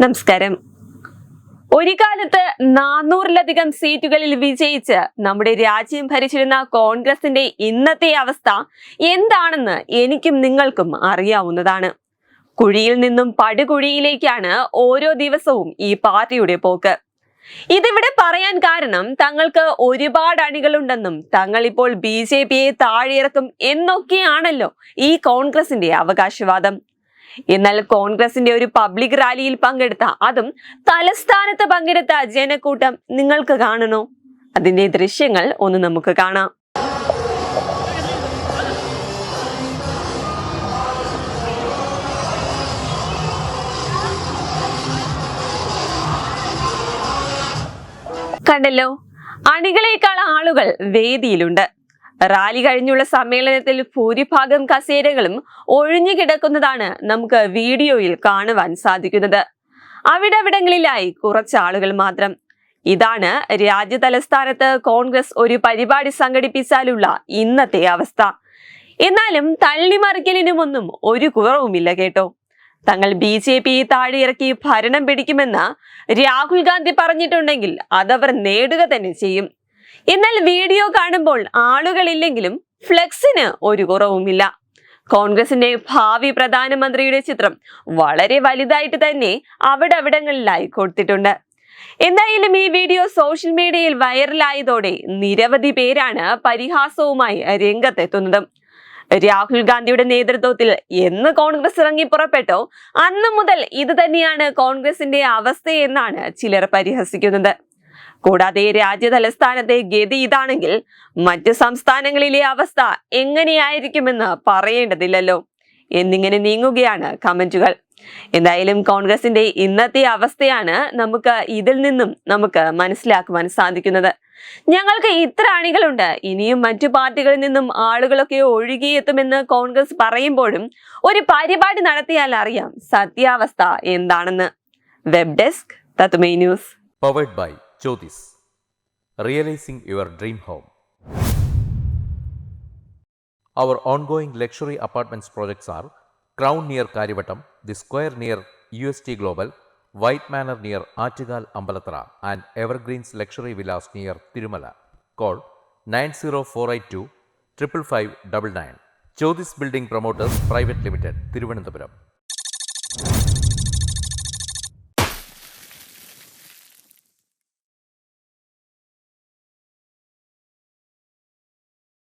നമസ്കാരം. ഒരു കാലത്ത് 400-ലധികം സീറ്റുകളിൽ വിജയിച്ച് നമ്മുടെ രാജ്യം ഭരിച്ചിരുന്ന കോൺഗ്രസിന്റെ ഇന്നത്തെ അവസ്ഥ എന്താണെന്ന് എനിക്കും നിങ്ങൾക്കും അറിയാവുന്നതാണ്. കുഴിയിൽ നിന്നും പടുകുഴിയിലേക്കാണ് ഓരോ ദിവസവും ഈ പാർട്ടിയുടെ പോക്ക്. ഇതിവിടെ പറയാൻ കാരണം തങ്ങൾക്ക് ഒരുപാട് അണികളുണ്ടെന്നും തങ്ങൾ ഇപ്പോൾ BJP-യെ താഴെയിറക്കും എന്നൊക്കെയാണല്ലോ ഈ കോൺഗ്രസിന്റെ അവകാശവാദം. എന്നാൽ കോൺഗ്രസിന്റെ ഒരു പബ്ലിക് റാലിയിൽ പങ്കെടുത്ത, അതും തലസ്ഥാനത്ത് പങ്കെടുത്ത ജനക്കൂട്ടം നിങ്ങൾക്ക് കാണണോ? അതിന്റെ ദൃശ്യങ്ങൾ ഒന്ന് നമുക്ക് കാണാം. കണ്ടല്ലോ, അണികളേക്കാൾ ആളുകൾ വേദിയിലുണ്ട്. റാലി കഴിഞ്ഞുള്ള സമ്മേളനത്തിൽ ഭൂരിഭാഗം കസേരകളും ഒഴിഞ്ഞു കിടക്കുന്നതാണ് നമുക്ക് വീഡിയോയിൽ കാണുവാൻ സാധിക്കുന്നത്. അവിടവിടങ്ങളിലായി കുറച്ച് ആളുകൾ മാത്രം. ഇതാണ് രാജ്യ തലസ്ഥാനത്ത് കോൺഗ്രസ് ഒരു പരിപാടി സംഘടിപ്പിച്ചാലുള്ള ഇന്നത്തെ അവസ്ഥ. എന്നാലും തള്ളിമറിക്കലിനുമൊന്നും ഒരു കുറവുമില്ല കേട്ടോ. തങ്ങൾ BJP-യെ താഴെയിറക്കി ഭരണം പിടിക്കുമെന്ന് രാഹുൽ ഗാന്ധി പറഞ്ഞിട്ടുണ്ടെങ്കിൽ അതവർ നേടുക തന്നെ ചെയ്യും. എന്നാൽ വീഡിയോ കാണുമ്പോൾ ആളുകളില്ലെങ്കിലും ഫ്ലെക്സിന് ഒരു കുറവുമില്ല. കോൺഗ്രസിന്റെ ഭാവി പ്രധാനമന്ത്രിയുടെ ചിത്രം വളരെ വലുതായിട്ട് തന്നെ അവിടവിടങ്ങളിലായി കൊടുത്തിട്ടുണ്ട്. എന്തായാലും ഈ വീഡിയോ സോഷ്യൽ മീഡിയയിൽ വൈറലായതോടെ നിരവധി പേരാണ് പരിഹാസവുമായി രംഗത്തെത്തുന്നത്. രാഹുൽ ഗാന്ധിയുടെ നേതൃത്വത്തിൽ എന്ന് കോൺഗ്രസ് ഇറങ്ങി പുറപ്പെട്ടോ അന്ന് മുതൽ ഇത് തന്നെയാണ് കോൺഗ്രസിന്റെ അവസ്ഥയെന്നാണ് ചിലർ പരിഹസിക്കുന്നത്. കൂടാതെ രാജ്യ തലസ്ഥാനത്തെ ഗതി ഇതാണെങ്കിൽ മറ്റ് സംസ്ഥാനങ്ങളിലെ അവസ്ഥ എങ്ങനെയായിരിക്കുമെന്ന് പറയേണ്ടതില്ലല്ലോ എന്നിങ്ങനെ നീങ്ങുകയാണ് കമന്റുകൾ. എന്തായാലും കോൺഗ്രസിന്റെ ഇന്നത്തെ അവസ്ഥയാണ് ഇതിൽ നിന്നും നമുക്ക് മനസ്സിലാക്കുവാൻ സാധിക്കുന്നത്. ഞങ്ങൾക്ക് ഇത്ര അണികളുണ്ട്, ഇനിയും മറ്റു പാർട്ടികളിൽ നിന്നും ആളുകളൊക്കെ ഒഴുകിയെത്തുമെന്ന് കോൺഗ്രസ് പറയുമ്പോഴും ഒരു പരിപാടി നടത്തിയാൽ അറിയാം സത്യാവസ്ഥ എന്താണെന്ന്. Web desk Tatwamayi news. Powered by Jyotis. Realizing your dream home. Our ongoing luxury apartments projects are Crown near Karivattam, The Square near UST Global, White Manor near Achigal Ambalatra, and Evergreens Luxury Villas near Tirumala. Call 90482 55599. Jyotis Building Promoters Private Limited, Thiruvananthapuram.